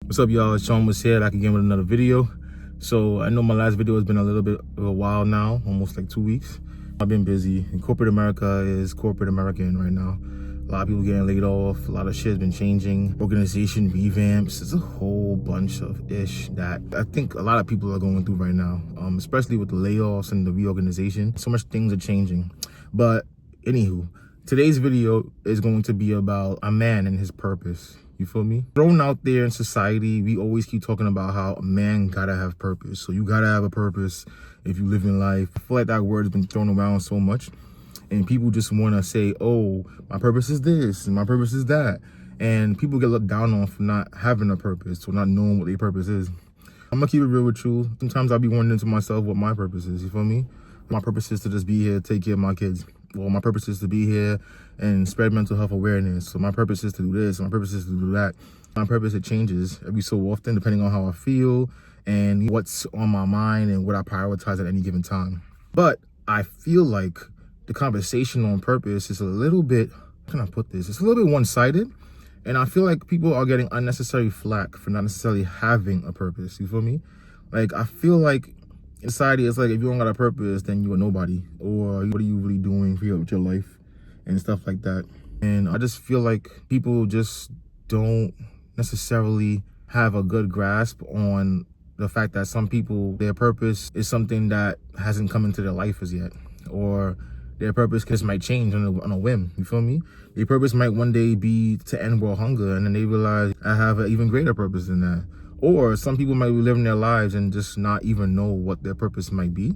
What's up, y'all? It's Sean was here back again with another video. So I know my last video has been a little bit of a while now, almost like 2 weeks. I've been busy, and corporate America is corporate American right now. A lot of people getting laid off, a lot of shit has been changing, organization revamps. It's a whole bunch of ish that I think a lot of people are going through right now, especially with the layoffs and the reorganization. So much things are changing. But anywho, today's video is going to be about a man and his purpose. You feel me? Thrown out there in society, we always keep talking about how a man gotta have purpose. So you gotta have a purpose if you live in life. I feel like that word's been thrown around so much. And people just wanna say, oh, my purpose is this and my purpose is that. And people get looked down on for not having a purpose or not knowing what their purpose is. I'm gonna keep it real with you. Sometimes I'll be wondering to myself what my purpose is, you feel me? My purpose is to just be here, take care of my kids. Well, my purpose is to be here and spread mental health awareness. So my purpose is to do this, my purpose is to do that. My purpose, it changes every so often depending on how I feel and what's on my mind and what I prioritize at any given time. But I feel like the conversation on purpose is a little bit, how can I put this? It's a little bit one-sided. And I feel like people are getting unnecessary flack for not necessarily having a purpose. You feel me? Like, I feel like in society, it's like if you don't got a purpose, then you are nobody. Or what are you really doing with your life and stuff like that. And I just feel like people just don't necessarily have a good grasp on the fact that some people, their purpose is something that hasn't come into their life as yet. Or their purpose just might change on a whim, you feel me? Their purpose might one day be to end world hunger, and then they realize I have an even greater purpose than that. Or some people might be living their lives and just not even know what their purpose might be.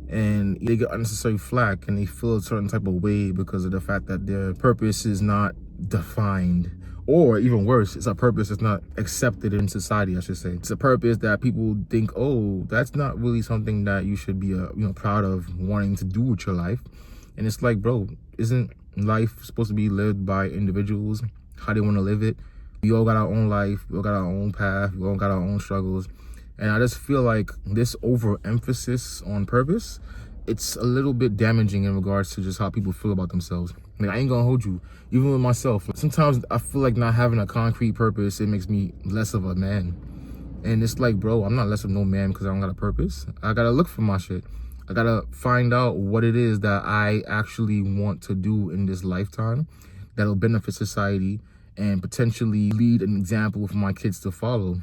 And they get unnecessary flack and they feel a certain type of way because of the fact that their purpose is not defined. Or even worse, it's a purpose that's not accepted in society, I should say. It's a purpose that people think, oh, that's not really something that you should be proud of wanting to do with your life. And it's like, bro, isn't life supposed to be lived by individuals, how they want to live it? We all got our own life, we all got our own path, we all got our own struggles. And I just feel like this overemphasis on purpose, it's a little bit damaging in regards to just how people feel about themselves. Like, I ain't gonna hold you, even with myself. Sometimes I feel like not having a concrete purpose, it makes me less of a man. And it's like, bro, I'm not less of no man because I don't got a purpose. I gotta look for my shit. I gotta find out what it is that I actually want to do in this lifetime that'll benefit society and potentially lead an example for my kids to follow.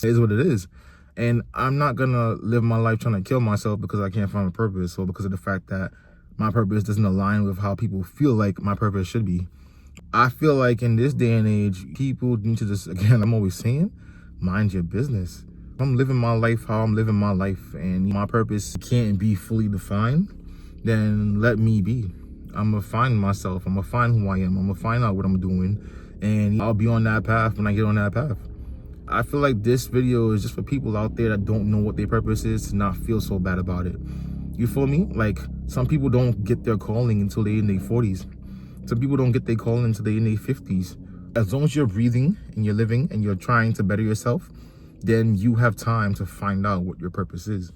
It is what it is. And I'm not gonna live my life trying to kill myself because I can't find a purpose or because of the fact that my purpose doesn't align with how people feel like my purpose should be. I feel like in this day and age, people need to just, again, I'm always saying, mind your business. If I'm living my life how I'm living my life and my purpose can't be fully defined, then let me be. I'm gonna find myself, I'm gonna find who I am, I'm gonna find out what I'm doing, and I'll be on that path when I get on that path. I feel like this video is just for people out there that don't know what their purpose is to not feel so bad about it. You feel me? Like, some people don't get their calling until they're in their 40s. Some people don't get their calling until they're in their 50s. As long as you're breathing and you're living and you're trying to better yourself, then you have time to find out what your purpose is.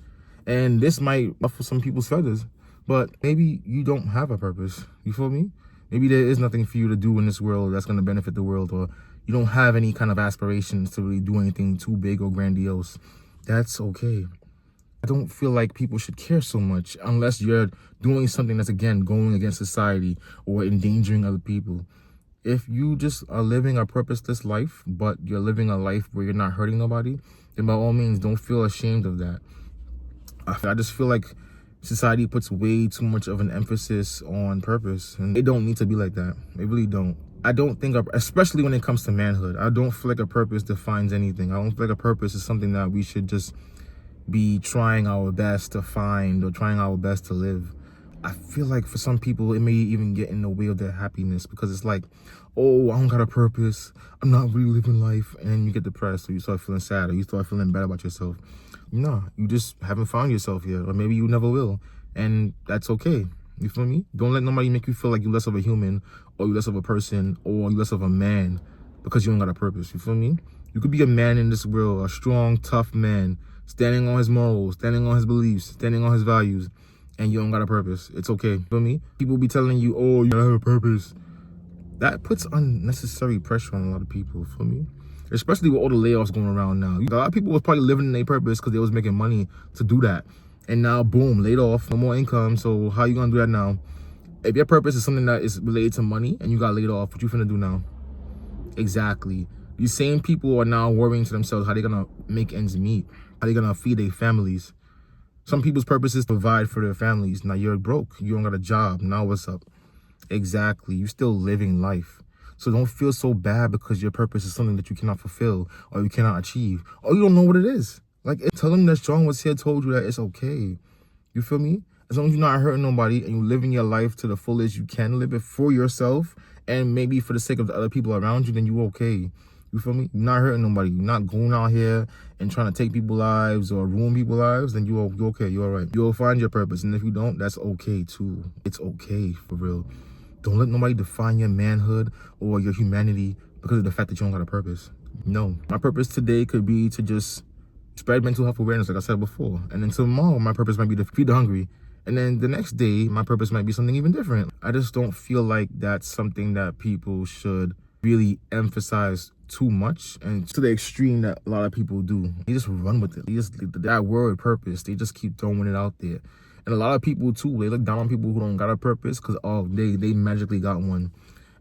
And this might ruffle some people's feathers, but maybe you don't have a purpose. You feel me? Maybe there is nothing for you to do in this world that's going to benefit the world, or you don't have any kind of aspirations to really do anything too big or grandiose. That's okay. I don't feel like people should care so much unless you're doing something that's, again, going against society or endangering other people. If you just are living a purposeless life, but you're living a life where you're not hurting nobody, then by all means, don't feel ashamed of that. I just feel like society puts way too much of an emphasis on purpose, and it don't need to be like that. They really don't. I don't think, especially when it comes to manhood, I don't feel like a purpose defines anything. I don't feel like a purpose is something that we should just be trying our best to find or trying our best to live. I feel like for some people, it may even get in the way of their happiness because it's like, oh, I don't got a purpose, I'm not really living life. And then you get depressed or you start feeling sad or you start feeling bad about yourself. No, you just haven't found yourself yet, or maybe you never will. And that's okay. You feel me? Don't let nobody make you feel like you're less of a human or you're less of a person or you're less of a man because you don't got a purpose. You feel me? You could be a man in this world, a strong, tough man, standing on his morals, standing on his beliefs, standing on his values, and you don't got a purpose. It's okay. Feel me? People be telling you, oh, you don't have a purpose. That puts unnecessary pressure on a lot of people. Feel me? especially with all the layoffs going around now. A lot of people was probably living in their purpose because they was making money to do that. And now, boom, laid off, no more income. So how you gonna do that now? If your purpose is something that is related to money and you got laid off, what you finna do now? Exactly. These same people are now worrying to themselves how they gonna make ends meet, how they gonna feed their families. Some people's purpose is to provide for their families. Now you're broke, you don't got a job, now what's up? Exactly, you're still living life. So don't feel so bad because your purpose is something that you cannot fulfill or you cannot achieve or you don't know what it is. Like, tell them that Strong Was Here told you that it's okay. You feel me? As long as you're not hurting nobody and you're living your life to the fullest you can live it for yourself and maybe for the sake of the other people around you, then you're okay. You feel me? You're not hurting nobody. You're not going out here and trying to take people's lives or ruin people's lives, then you're okay. You're all right. You'll find your purpose. And if you don't, that's okay too. It's okay, for real. Don't let nobody define your manhood or your humanity because of the fact that you don't got a purpose. No. My purpose today could be to just spread mental health awareness, like I said before. And then tomorrow, my purpose might be to feed the hungry. And then the next day, my purpose might be something even different. I just don't feel like that's something that people should really emphasize too much and to the extreme that a lot of people do. They just run with it. That word purpose, they just keep throwing it out there. And a lot of people too, they look down on people who don't got a purpose because they magically got one.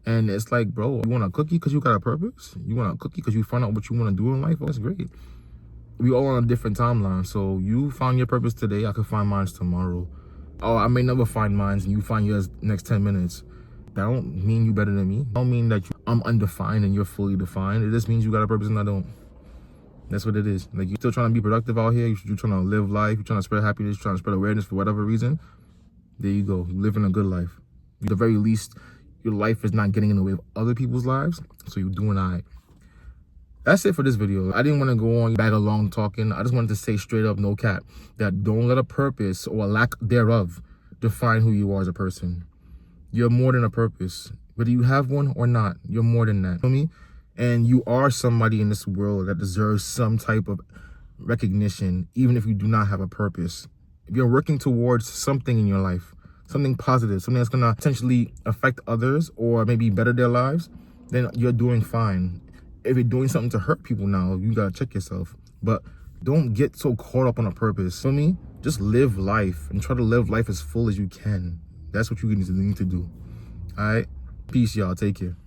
And it's like, bro, you want a cookie because you got a purpose? You want a cookie because you found out what you want to do in life? Oh, that's great. We all on a different timeline. So you found your purpose today, I could find mine tomorrow. Oh, I may never find mine and you find yours next 10 minutes. That don't mean you better than me. That don't mean that I'm undefined and you're fully defined. It just means you got a purpose and I don't. That's what it is. Like, you're still trying to be productive out here. You're trying to live life. You're trying to spread happiness. You're trying to spread awareness for whatever reason. There you go. You're living a good life. At the very least, your life is not getting in the way of other people's lives. So you're doing all right. That's it for this video. I didn't want to go on bag along talking. I just wanted to say straight up, no cap, that don't let a purpose or a lack thereof define who you are as a person. You're more than a purpose. Whether you have one or not, you're more than that. You know me? And you are somebody in this world that deserves some type of recognition, even if you do not have a purpose. If you're working towards something in your life, something positive, something that's going to potentially affect others or maybe better their lives, then you're doing fine. If you're doing something to hurt people now, you got to check yourself. But don't get so caught up on a purpose. For me, just live life and try to live life as full as you can. That's what you need to do. All right? Peace, y'all. Take care.